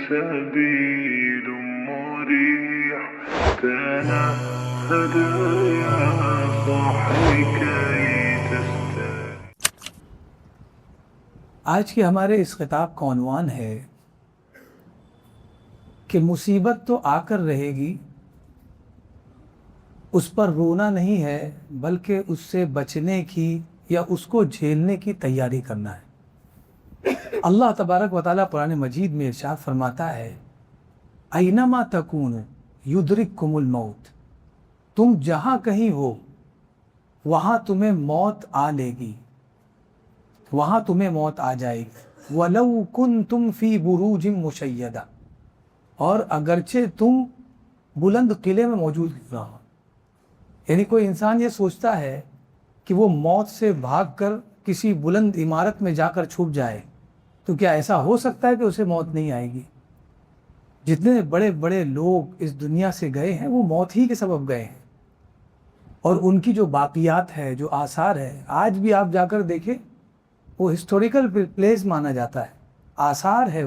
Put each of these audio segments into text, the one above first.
سبيل مريح تنهد يا صاحي كي تستريح. آج کے ہمارے اس خطاب کا عنوان ہے کہ مصیبت تو آ کر رہے گی، اس پر رونا نہیں ہے بلکہ اس سے بچنے کی یا اس کو جھیلنے کی تیاری کرنا ہے۔ اللہ تبارک و تعالیٰ قرآن مجید میں ارشاد فرماتا ہے اینما تکونوا یدرککم الموت، تم جہاں کہیں ہو وہاں تمہیں موت آ لے گی، وہاں تمہیں موت آ جائے گی۔ وَلَوْ كُنْتُمْ فِي بُرُوجٍ مُشَيَّدَةٍ، اور اگرچہ تم بلند قلعے میں موجود نہ ہو۔ یعنی کوئی انسان یہ سوچتا ہے کہ وہ موت سے بھاگ کر کسی بلند عمارت میں جا کر چھپ جائے، تو کیا ایسا ہو سکتا ہے کہ اسے موت نہیں آئے گی؟ جتنے بڑے بڑے لوگ اس دنیا سے گئے ہیں وہ موت ہی کے سبب گئے ہیں، اور ان کی جو باقیات ہے، جو آثار ہے، آج بھی آپ جا کر دیکھیں، وہ ہسٹوریکل پلیس مانا جاتا ہے، آثار ہے۔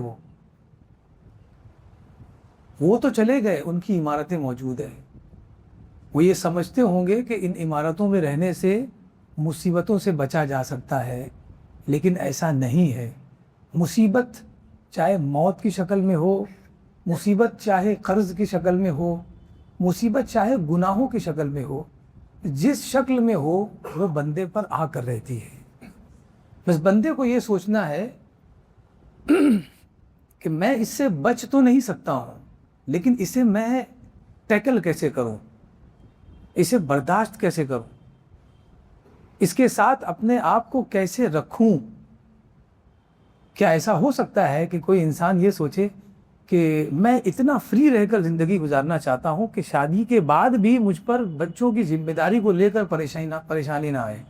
وہ تو چلے گئے، ان کی عمارتیں موجود ہیں۔ وہ یہ سمجھتے ہوں گے کہ ان عمارتوں میں رہنے سے مصیبتوں سے بچا جا سکتا ہے، لیکن ایسا نہیں ہے۔ مصیبت چاہے موت کی شکل میں ہو، مصیبت چاہے قرض کی شکل میں ہو، مصیبت چاہے گناہوں کی شکل میں ہو، جس شکل میں ہو وہ بندے پر آ کر رہتی ہے۔ بس بندے کو یہ سوچنا ہے کہ میں اس سے بچ تو نہیں سکتا ہوں، لیکن اسے میں ٹیکل کیسے کروں، اسے برداشت کیسے کروں، اس کے ساتھ اپنے آپ کو کیسے رکھوں۔ کیا ایسا ہو سکتا ہے کہ کوئی انسان یہ سوچے کہ میں اتنا فری رہ کر زندگی گزارنا چاہتا ہوں کہ شادی کے بعد بھی مجھ پر بچوں کی ذمہ داری کو لے کر پریشانی نہ آئے،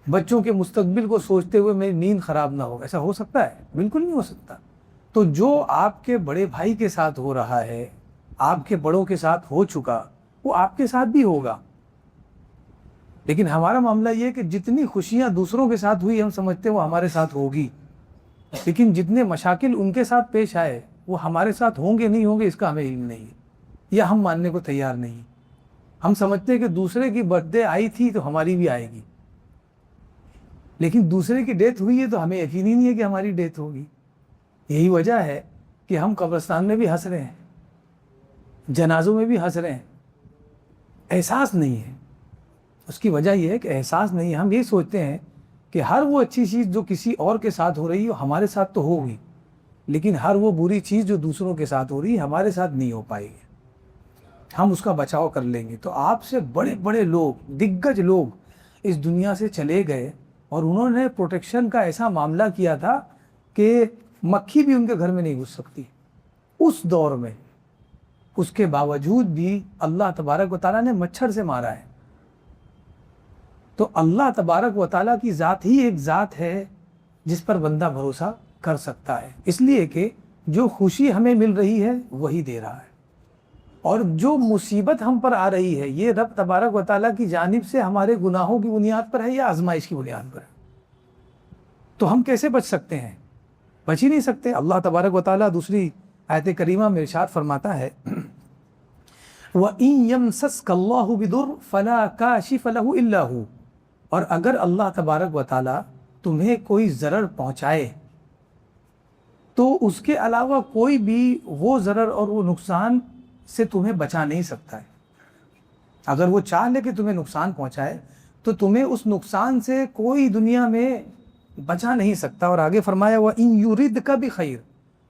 بچوں کے مستقبل کو سوچتے ہوئے میری نیند خراب نہ ہو؟ ایسا ہو سکتا ہے؟ بالکل نہیں ہو سکتا۔ تو جو آپ کے بڑے بھائی کے ساتھ ہو رہا ہے، آپ کے بڑوں کے ساتھ ہو چکا، وہ آپ کے ساتھ بھی ہوگا۔ لیکن ہمارا معاملہ یہ ہے کہ جتنی خوشیاں دوسروں کے ساتھ ہوئی ہم سمجھتے ہیں وہ ہمارے ساتھ ہوگی، لیکن جتنے مشاکل ان کے ساتھ پیش آئے وہ ہمارے ساتھ ہوں گے نہیں ہوں گے اس کا ہمیں علم نہیں ہے، یا ہم ماننے کو تیار نہیں۔ ہم سمجھتے ہیں کہ دوسرے کی برتھ ڈے آئی تھی تو ہماری بھی آئے گی، لیکن دوسرے کی ڈیتھ ہوئی ہے تو ہمیں یقین ہی نہیں ہے کہ ہماری ڈیتھ ہوگی۔ یہی وجہ ہے کہ ہم قبرستان میں بھی ہنس رہے ہیں، جنازوں میں بھی ہنس رہے ہیں۔ احساس نہیں ہے۔ اس کی وجہ یہ ہے کہ احساس نہیں ہے۔ ہم یہ سوچتے ہیں کہ ہر وہ اچھی چیز جو کسی اور کے ساتھ ہو رہی ہے ہمارے ساتھ تو ہوگی، لیکن ہر وہ بری چیز جو دوسروں کے ساتھ ہو رہی ہے ہمارے ساتھ نہیں ہو پائے گی، ہم اس کا بچاؤ کر لیں گے۔ تو آپ سے بڑے بڑے لوگ، دگگج لوگ اس دنیا سے چلے گئے، اور انہوں نے پروٹیکشن کا ایسا معاملہ کیا تھا کہ مکھی بھی ان کے گھر میں نہیں گھس سکتی اس دور میں۔ اس کے باوجود بھی اللہ تبارک و تعالیٰ نے مچھر سے مارا ہے۔ تو اللہ تبارک و تعالیٰ کی ذات ہی ایک ذات ہے جس پر بندہ بھروسہ کر سکتا ہے، اس لیے کہ جو خوشی ہمیں مل رہی ہے وہی دے رہا ہے، اور جو مصیبت ہم پر آ رہی ہے یہ رب تبارک و تعالیٰ کی جانب سے ہمارے گناہوں کی بنیاد پر ہے یا آزمائش کی بنیاد پر ہے۔ تو ہم کیسے بچ سکتے ہیں؟ بچ ہی نہیں سکتے۔ اللہ تبارک و تعالیٰ دوسری آیت کریمہ میں ارشاد فرماتا ہے وَإِن يَمْسَسْكَ اللَّهُ بِضُرٍّ فَلَا كَاشِفَ لَهُ إِلَّا هُوَ، اور اگر اللہ تبارک و تعالیٰ تمہیں کوئی ضرر پہنچائے تو اس کے علاوہ کوئی بھی وہ ضرر اور وہ نقصان سے تمہیں بچا نہیں سکتا ہے۔ اگر وہ چاہ لے کہ تمہیں نقصان پہنچائے تو تمہیں اس نقصان سے کوئی دنیا میں بچا نہیں سکتا۔ اور آگے فرمایا وَإِن يُرِدْكَ بِخَيْرٍ،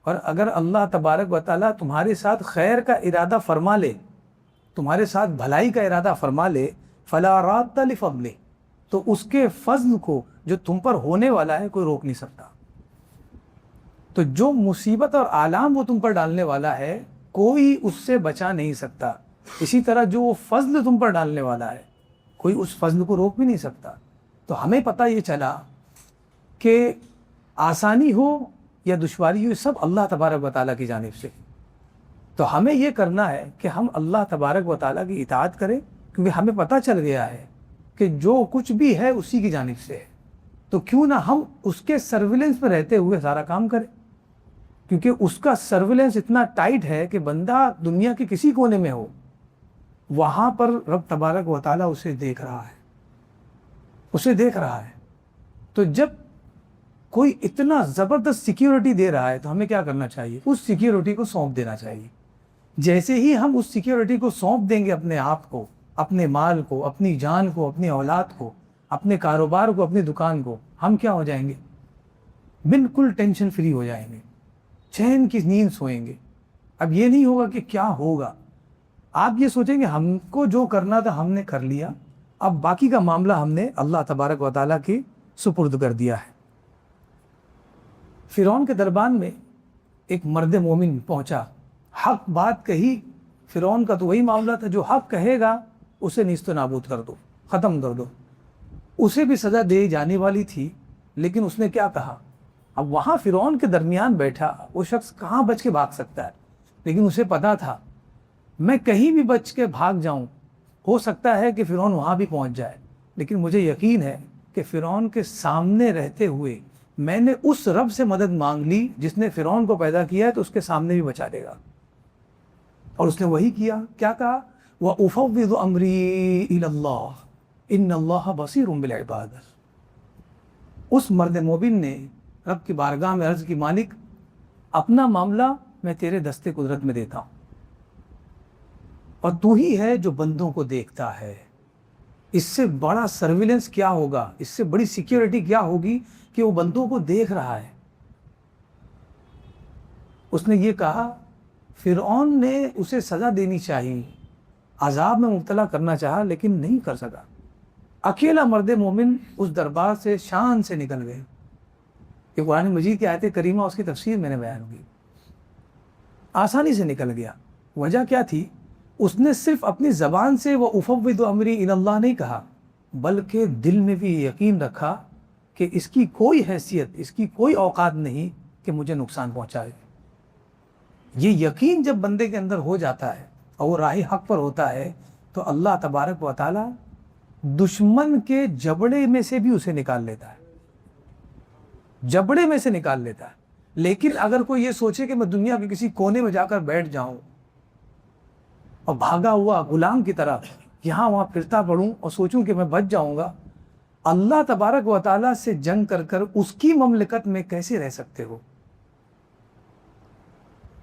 اور اگر اللہ تبارک و تعالیٰ تمہارے ساتھ خیر کا ارادہ فرما لے، تمہارے ساتھ بھلائی کا ارادہ فرما لے، فَلَا رَادَّ لِفَضْلِهِ، تو اس کے فضل کو جو تم پر ہونے والا ہے کوئی روک نہیں سکتا۔ تو جو مصیبت اور آلام وہ تم پر ڈالنے والا ہے کوئی اس سے بچا نہیں سکتا، اسی طرح جو وہ فضل تم پر ڈالنے والا ہے کوئی اس فضل کو روک بھی نہیں سکتا۔ تو ہمیں پتہ یہ چلا کہ آسانی ہو یا دشواری ہو سب اللہ تبارک و تعالیٰ کی جانب سے۔ تو ہمیں یہ کرنا ہے کہ ہم اللہ تبارک و تعالیٰ کی اطاعت کریں، کیونکہ ہمیں پتہ چل گیا ہے کہ جو کچھ بھی ہے اسی کی جانب سے ہے، تو کیوں نہ ہم اس کے سرویلنس میں رہتے ہوئے سارا کام کریں۔ کیونکہ اس کا سرویلنس اتنا ٹائٹ ہے کہ بندہ دنیا کے کسی کونے میں ہو، وہاں پر رب تبارک و تعالیٰ اسے دیکھ رہا ہے، اسے دیکھ رہا ہے۔ تو جب کوئی اتنا زبردست سیکیورٹی دے رہا ہے تو ہمیں کیا کرنا چاہیے؟ اس سیکیورٹی کو سونپ دینا چاہیے۔ جیسے ہی ہم اس سیکیورٹی کو سونپ دیں گے اپنے آپ کو، اپنے مال کو، اپنی جان کو، اپنی اولاد کو، اپنے کاروبار کو، اپنی دکان کو، ہم کیا ہو جائیں گے؟ بالکل ٹینشن فری ہو جائیں گے، چین کی نیند سوئیں گے۔ اب یہ نہیں ہوگا کہ کیا ہوگا، آپ یہ سوچیں گے ہم کو جو کرنا تھا ہم نے کر لیا، اب باقی کا معاملہ ہم نے اللہ تبارک و تعالیٰ کی سپرد کر دیا ہے۔ فرعون کے دربار میں ایک مرد مومن پہنچا، حق بات کہی۔ فرعون کا تو وہی معاملہ تھا، جو حق کہے گا اسے نیست و نابود کر دو، ختم کر دو۔ اسے بھی سزا دی جانے والی تھی، لیکن اس نے کیا کہا؟ اب وہاں فرعون کے درمیان بیٹھا وہ شخص کہاں بچ کے بھاگ سکتا ہے؟ لیکن اسے پتا تھا میں کہیں بھی بچ کے بھاگ جاؤں، ہو سکتا ہے کہ فرعون وہاں بھی پہنچ جائے، لیکن مجھے یقین ہے کہ فرعون کے سامنے رہتے ہوئے میں نے اس رب سے مدد مانگ لی جس نے فرعون کو پیدا کیا ہے، تو اس کے سامنے بھی بچا دے گا۔ اور اس نے وہی کیا، کیا کہا؟ وَأُفَوِّضُ أَمْرِي إِلَى اللَّهِ إِنَّ اللَّهَ بَصِيرٌ بِالْعِبَادِ۔ اس مرد مومن نے رب کی بارگاہ میں عرض کی، مالک اپنا معاملہ میں تیرے دستے قدرت میں دیتا ہوں، اور تو ہی ہے جو بندوں کو دیکھتا ہے۔ اس سے بڑا سرویلنس کیا ہوگا، اس سے بڑی سیکیورٹی کیا ہوگی کہ وہ بندوں کو دیکھ رہا ہے۔ اس نے یہ کہا، فرعون نے اسے سزا دینی چاہیے، عذاب میں مبتلا کرنا چاہا لیکن نہیں کر سکا۔ اکیلا مرد مومن اس دربار سے شان سے نکل گئے۔ کہ قرآن مجید کی آیت کریمہ اس کی تفسیر میں نے بیان کی، آسانی سے نکل گیا۔ وجہ کیا تھی؟ اس نے صرف اپنی زبان سے وہ افوض امری الی اللہ نہیں کہا، بلکہ دل میں بھی یقین رکھا کہ اس کی کوئی حیثیت، اس کی کوئی اوقات نہیں کہ مجھے نقصان پہنچائے۔ یہ یقین جب بندے کے اندر ہو جاتا ہے اور وہ راہ حق پر ہوتا ہے تو اللہ تبارک و تعالی دشمن کے جبڑے میں سے بھی اسے نکال لیتا ہے، جبڑے میں سے نکال لیتا ہے۔ لیکن اگر کوئی یہ سوچے کہ میں دنیا کے کسی کونے میں جا کر بیٹھ جاؤں اور بھاگا ہوا غلام کی طرح یہاں وہاں پھرتا پڑوں اور سوچوں کہ میں بچ جاؤں گا، اللہ تبارک و تعالیٰ سے جنگ کر کر اس کی مملکت میں کیسے رہ سکتے ہو؟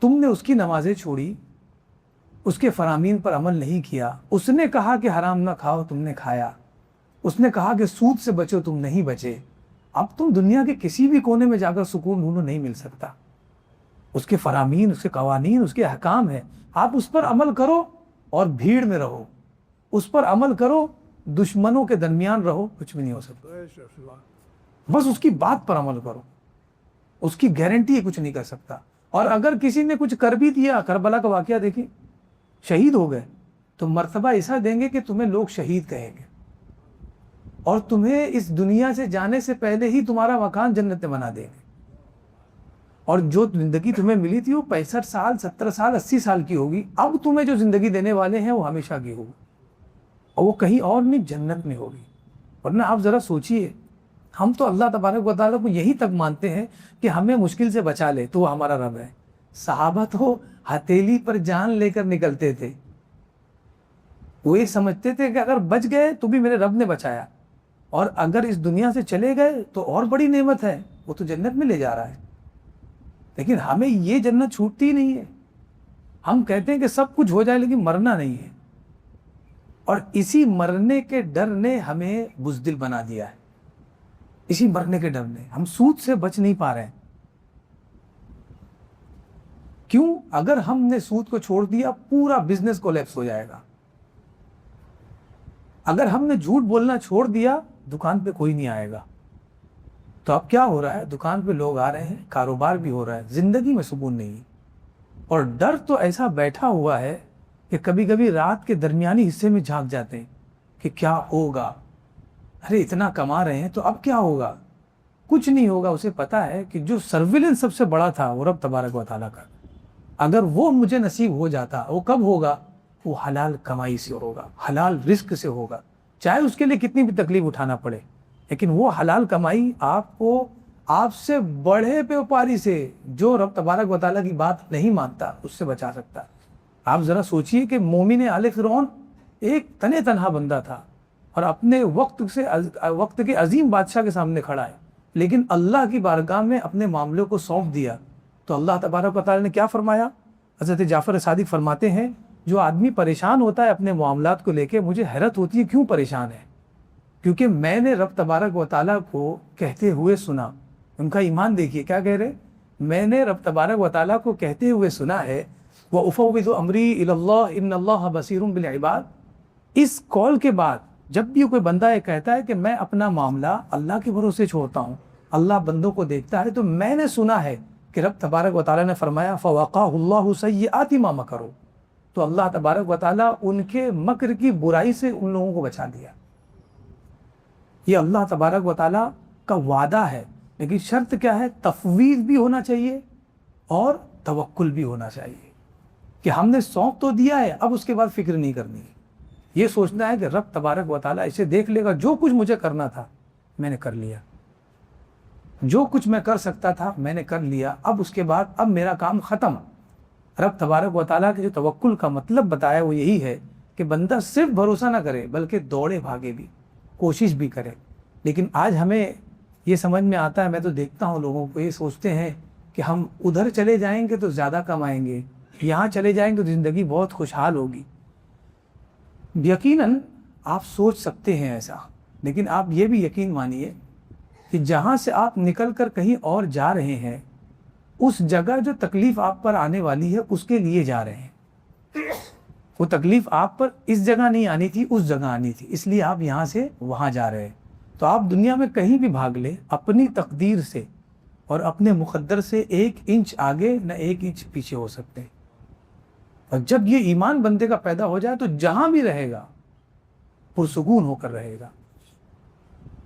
تم نے اس کی نمازیں چھوڑی، اس کے فرامین پر عمل نہیں کیا، اس نے کہا کہ حرام نہ کھاؤ، تم نے کھایا، اس نے کہا کہ سود سے بچو، تم نہیں بچے۔ اب تم دنیا کے کسی بھی کونے میں جا کر سکون ڈھونڈو، نہیں مل سکتا۔ اس کے فرامین، اس کے قوانین، اس کے احکام ہیں، آپ اس پر عمل کرو اور بھیڑ میں رہو، اس پر عمل کرو، دشمنوں کے درمیان رہو، کچھ بھی نہیں ہو سکتا۔ بس اس کی بات پر عمل کرو، اس کی گارنٹی کچھ نہیں کر سکتا۔ اور اگر کسی نے کچھ کر بھی دیا، کربلا کا واقعہ دیکھیں، شہید ہو گئے تو مرتبہ ایسا دیں گے کہ تمہیں لوگ شہید کہیں گے، اور تمہیں اس دنیا سے جانے سے پہلے ہی تمہارا مکان جنت میں بنا دیں گے، اور جو زندگی تمہیں ملی تھی وہ 65 سال 70 سال 80 سال کی ہوگی، اب تمہیں جو زندگی دینے والے ہیں وہ ہمیشہ کی ہوگی، اور وہ کہیں اور نہیں، جنت میں ہوگی۔ ورنہ آپ ذرا سوچئے، ہم تو اللہ تبارک و تعالیٰ کو یہی تک مانتے ہیں کہ ہمیں مشکل سے بچا لے تو وہ ہمارا رب ہے۔ صحابہ تو ہتھیلی پر جان لے کر نکلتے تھے، وہ یہ سمجھتے تھے کہ اگر بچ گئے تو بھی میرے رب نے بچایا، اور اگر اس دنیا سے چلے گئے تو اور بڑی نعمت ہے، وہ تو جنت میں لے جا رہا ہے۔ لیکن ہمیں یہ جنت چھوٹتی نہیں ہے، ہم کہتے ہیں کہ سب کچھ ہو جائے لیکن مرنا نہیں ہے، اور اسی مرنے کے ڈر نے ہمیں بزدل بنا دیا ہے۔ اسی مرنے کے ڈر نے ہم سود سے بچ نہیں پا رہے ہیں۔ کیوں؟ اگر ہم نے سود کو چھوڑ دیا پورا بزنس کولیپس ہو جائے گا۔ اگر ہم نے جھوٹ بولنا چھوڑ دیا دکان پہ کوئی نہیں آئے گا۔ تو اب کیا ہو رہا ہے؟ دکان پہ لوگ آ رہے ہیں، کاروبار بھی ہو رہا ہے، زندگی میں سکون نہیں، اور ڈر تو ایسا بیٹھا ہوا ہے کہ کبھی کبھی رات کے درمیانی حصے میں جھانک جاتے ہیں کہ کیا ہوگا، ارے اتنا کما رہے ہیں تو اب کیا ہوگا؟ کچھ نہیں ہوگا۔ اسے پتا ہے کہ جو سرویلنس سب سے بڑا تھا وہ رب تبارک و تعالیٰ کا، اگر وہ مجھے نصیب ہو جاتا، وہ کب ہوگا؟ وہ حلال کمائی سے ہوگا، حلال رزق سے ہوگا، چاہے اس کے لیے کتنی بھی تکلیف اٹھانا پڑے، لیکن وہ حلال کمائی آپ کو آپ سے بڑے بیوپاری سے جو رب تبارک و تعالیٰ کی بات نہیں مانتا اس سے بچا سکتا ہے۔ آپ ذرا سوچئے کہ مومن آل فرعون ایک تنے تنہا بندہ تھا اور اپنے وقت کے عظیم بادشاہ کے سامنے کھڑا ہے، لیکن اللہ کی بارگاہ میں اپنے معاملوں کو سونپ دیا تو اللہ تبارک و تعالیٰ نے کیا فرمایا؟ حضرت جعفر صادق فرماتے ہیں جو آدمی پریشان ہوتا ہے اپنے معاملات کو لے کے، مجھے حیرت ہوتی ہے کیوں پریشان ہے، کیونکہ میں نے رب تبارک و تعالیٰ کو کہتے ہوئے سنا۔ ان کا ایمان دیکھیے کیا کہہ رہے، میں نے رب تبارک و تعالیٰ کو کہتے ہوئے سنا ہے وَأُفَوِّضُ أَمْرِي إِلَى اللَّهِ إِنَّ اللَّهَ بَصِيرٌ بِالْعِبَادِ۔ اس کال کے بعد جب بھی کوئی بندہ یہ کہتا ہے کہ میں اپنا معاملہ اللہ کے بھروسے چھوڑتا ہوں، اللہ بندوں کو دیکھتا ہے، تو میں نے سنا ہے کہ رب تبارک و تعالیٰ نے فرمایا فَوَقَاهُ اللَّهُ سَيِّئَاتِ مَا مَكَرُوا، تو اللہ تبارک و تعالیٰ ان کے مکر کی برائی سے ان لوگوں کو بچا دیا۔ یہ اللہ تبارک و تعالیٰ کا وعدہ ہے، لیکن شرط کیا ہے؟ تفویض بھی ہونا چاہیے اور توکل بھی ہونا چاہیے کہ ہم نے سونپ تو دیا ہے، اب اس کے بعد فکر نہیں کرنی ہے۔ یہ سوچنا ہے کہ رب تبارک و تعالیٰ اسے دیکھ لے گا، جو کچھ مجھے کرنا تھا میں نے کر لیا، جو کچھ میں کر سکتا تھا میں نے کر لیا، اب اس کے بعد اب میرا کام ختم۔ رب تبارک و تعالیٰ کے جو توکل کا مطلب بتایا وہ یہی ہے کہ بندہ صرف بھروسہ نہ کرے بلکہ دوڑے بھاگے بھی، کوشش بھی کرے۔ لیکن آج ہمیں یہ سمجھ میں آتا ہے، میں تو دیکھتا ہوں لوگوں کو یہ سوچتے ہیں کہ ہم ادھر چلے جائیں گے تو زیادہ کمائیں گے، یہاں چلے جائیں گے تو زندگی بہت خوشحال ہوگی۔ یقیناً آپ سوچ سکتے ہیں ایسا، لیکن آپ یہ بھی یقین مانیے کہ جہاں سے آپ نکل کر کہیں اور جا رہے ہیں، اس جگہ جو تکلیف آپ پر آنے والی ہے اس کے لیے جا رہے ہیں۔ وہ تکلیف آپ پر اس جگہ نہیں آنی تھی، اس جگہ آنی تھی، اس لیے آپ یہاں سے وہاں جا رہے ہیں۔ تو آپ دنیا میں کہیں بھی بھاگ لیں، اپنی تقدیر سے اور اپنے مقدر سے 1 انچ آگے نہ 1 انچ پیچھے ہو سکتے ہیں۔ اور جب یہ ایمان بندے کا پیدا ہو جائے تو جہاں بھی رہے گا پرسکون ہو کر رہے گا۔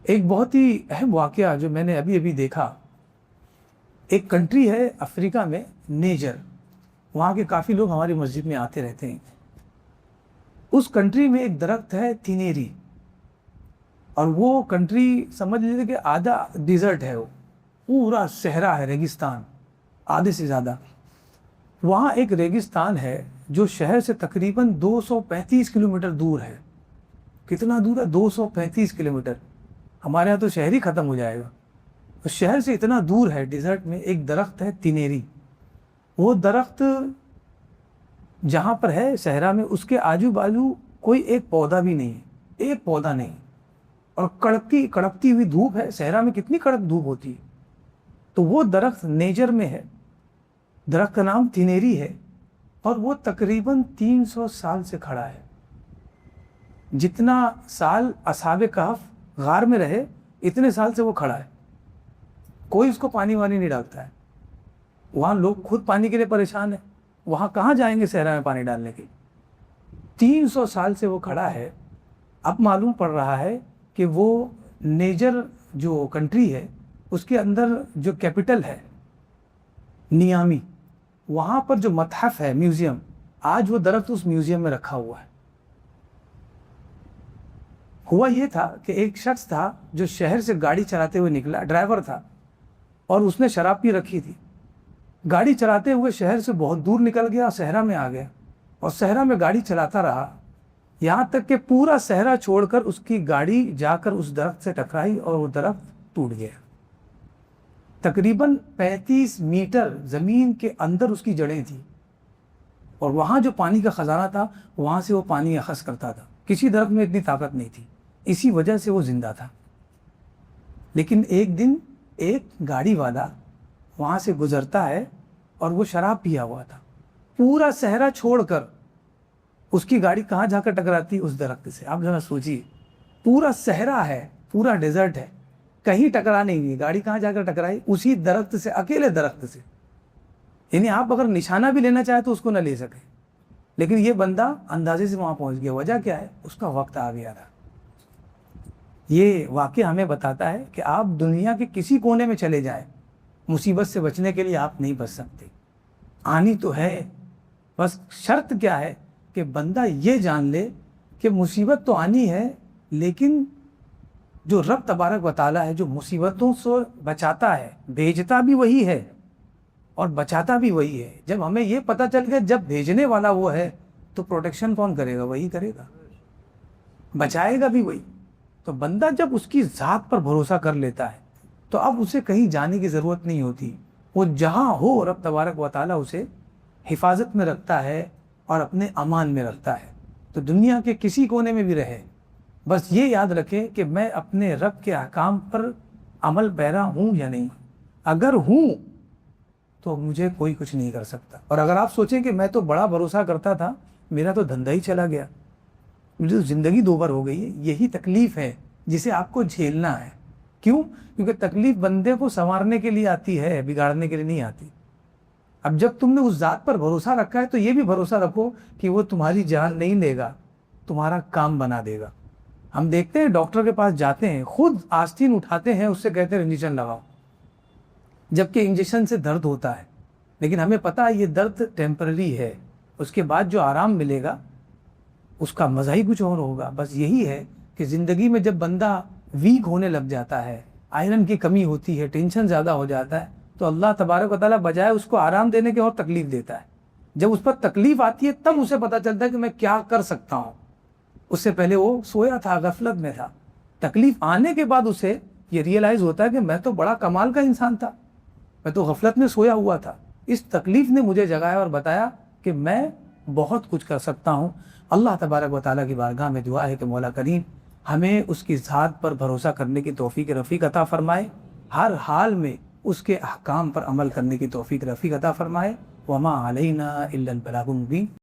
ایک بہت ہی اہم واقعہ جو میں نے ابھی دیکھا، ایک کنٹری ہے افریقہ میں نیجر، وہاں کے کافی لوگ ہماری مسجد میں آتے رہتے ہیں۔ اس کنٹری میں ایک درخت ہے تینیری، اور وہ کنٹری سمجھ لیجیے کہ آدھا ڈیزرٹ ہے، وہ پورا صحرا ہے، ریگستان آدھے سے زیادہ۔ وہاں ایک ریگستان ہے جو شہر سے تقریباً 235 کلومیٹر دور ہے۔ کتنا دور ہے؟ 235 کلومیٹر۔ ہمارے یہاں تو شہر ہی ختم ہو جائے گا۔ اس شہر سے اتنا دور ہے، ڈیزرٹ میں ایک درخت ہے تینیری۔ وہ درخت جہاں پر ہے صحرا میں، اس کے آجو باجو کوئی ایک پودا بھی نہیں ہے، ایک پودا نہیں، اور کڑکتی ہوئی دھوپ ہے۔ صحرا میں کتنی کڑک دھوپ ہوتی ہے۔ تو وہ درخت نیجر میں ہے، درخت کا نام تینیری ہے، اور وہ تقریباً 300 سال سے کھڑا ہے۔ جتنا سال اصحاب کہف غار میں رہے اتنے سال سے وہ کھڑا ہے، کوئی اس کو پانی وانی نہیں ڈالتا ہے۔ وہاں لوگ خود پانی کے لیے پریشان ہیں، وہاں کہاں جائیں گے صحرا میں پانی ڈالنے کے؟ 300 سال سے وہ کھڑا ہے۔ اب معلوم پڑ رہا ہے کہ وہ نیجر جو کنٹری ہے اس کے اندر جو کیپٹل ہے نیامی، وہاں پر جو متحف ہے، میوزیم، آج وہ درخت اس میوزیم میں رکھا ہوا ہے۔ ہوا یہ تھا کہ ایک شخص تھا جو شہر سے گاڑی چلاتے ہوئے نکلا، ڈرائیور تھا، اور اس نے شراب پی رکھی تھی۔ گاڑی چلاتے ہوئے شہر سے بہت دور نکل گیا، صحرا میں آ گیا، اور صحرا میں گاڑی چلاتا رہا، یہاں تک کہ پورا صحرا چھوڑ کر اس کی گاڑی جا کر اس درخت سے ٹکرائی اور وہ درخت ٹوٹ گیا۔ تقریباً 35 میٹر زمین کے اندر اس کی جڑیں تھیں، اور وہاں جو پانی کا خزانہ تھا وہاں سے وہ پانی اخذ کرتا تھا۔ کسی درخت میں اتنی طاقت نہیں تھی، اسی وجہ سے وہ زندہ تھا۔ لیکن ایک دن ایک گاڑی والا وہاں سے گزرتا ہے، اور وہ شراب پیا ہوا تھا۔ پورا صحرا چھوڑ کر اس کی گاڑی کہاں جا کر ٹکراتی؟ اس درخت سے۔ آپ ذرا سوچیے، پورا صحرا ہے، پورا ڈیزرٹ ہے، کہیں ٹکرا نہیں ہوئی، گاڑی کہاں جا کر ٹکرائی؟ اسی درخت سے، اکیلے درخت سے۔ یعنی آپ اگر نشانہ بھی لینا چاہیں تو اس کو نہ لے سکے، لیکن یہ بندہ اندازے سے وہاں پہنچ گیا۔ وجہ کیا ہے؟ اس کا وقت آ گیا تھا۔ یہ واقعہ ہمیں بتاتا ہے کہ آپ دنیا کے کسی کونے میں چلے جائیں، مصیبت سے بچنے کے لیے آپ نہیں بچ سکتے، آنی تو ہے۔ بس شرط کیا ہے کہ بندہ یہ جان لے کہ مصیبت تو آنی ہے، لیکن جو رب تبارک و تعالیٰ ہے، جو مصیبتوں سے بچاتا ہے، بھیجتا بھی وہی ہے اور بچاتا بھی وہی ہے. جب ہمیں یہ پتہ چل گیا جب بھیجنے والا وہ ہے تو پروٹیکشن کون کرے گا؟ وہی کرے گا، بچائے گا بھی وہی. تو بندہ جب اس کی ذات پر بھروسہ کر لیتا ہے تو اب اسے کہیں جانے کی ضرورت نہیں ہوتی. وہ جہاں ہو رب تبارک و تعالیٰ اسے حفاظت میں رکھتا ہے اور اپنے امان میں رکھتا ہے. تو دنیا کے کسی کونے میں بھی رہے، بس یہ یاد رکھے کہ میں اپنے رب کے احکام پر عمل پیرا ہوں یا نہیں. اگر ہوں تو مجھے کوئی کچھ نہیں کر سکتا. اور اگر آپ سوچیں کہ میں تو بڑا بھروسہ کرتا تھا، میرا تو دھندا ہی چلا گیا، مجھے تو زندگی دوبر ہو گئی ہے، یہی تکلیف ہے جسے آپ کو جھیلنا ہے. کیوں؟ کیونکہ تکلیف بندے کو سنوارنے کے لیے آتی ہے، بگاڑنے کے لیے نہیں آتی. اب جب تم نے اس ذات پر بھروسہ رکھا ہے تو یہ بھی بھروسہ رکھو کہ وہ تمہاری جان نہیں لے گا، تمہارا کام بنا دے گا. ہم دیکھتے ہیں ڈاکٹر کے پاس جاتے ہیں، خود آستین اٹھاتے ہیں، اس سے کہتے ہیں انجیکشن لگاؤ، جبکہ انجیکشن سے درد ہوتا ہے. لیکن ہمیں پتہ ہے یہ درد ٹیمپرری ہے، اس کے بعد جو آرام ملے گا اس کا مزہ ہی کچھ اور ہوگا. بس یہی ہے کہ زندگی میں جب بندہ ویک ہونے لگ جاتا ہے، آئرن کی کمی ہوتی ہے، ٹینشن زیادہ ہو جاتا ہے، تو اللہ تبارک و تعالیٰ بجائے اس کو آرام دینے کے اور تکلیف دیتا ہے. جب اس پر تکلیف آتی ہے تب اسے پتہ چلتا ہے کہ میں کیا کر سکتا ہوں. اس سے پہلے وہ سویا تھا، غفلت میں تھا. تکلیف آنے کے بعد اسے یہ ریئلائز ہوتا ہے کہ میں تو بڑا کمال کا انسان تھا، میں تو غفلت میں سویا ہوا تھا. اس تکلیف نے مجھے جگایا اور بتایا کہ میں بہت کچھ کر سکتا ہوں. اللہ تبارک و تعالیٰ کی بارگاہ میں دعا ہے کہ مولا کریم ہمیں اس کی ذات پر بھروسہ کرنے کی توفیق رفیق عطا فرمائے، ہر حال میں اس کے احکام پر عمل کرنے کی توفیق رفیق عطا فرمائے. وما علینا الا البلاغ المبین.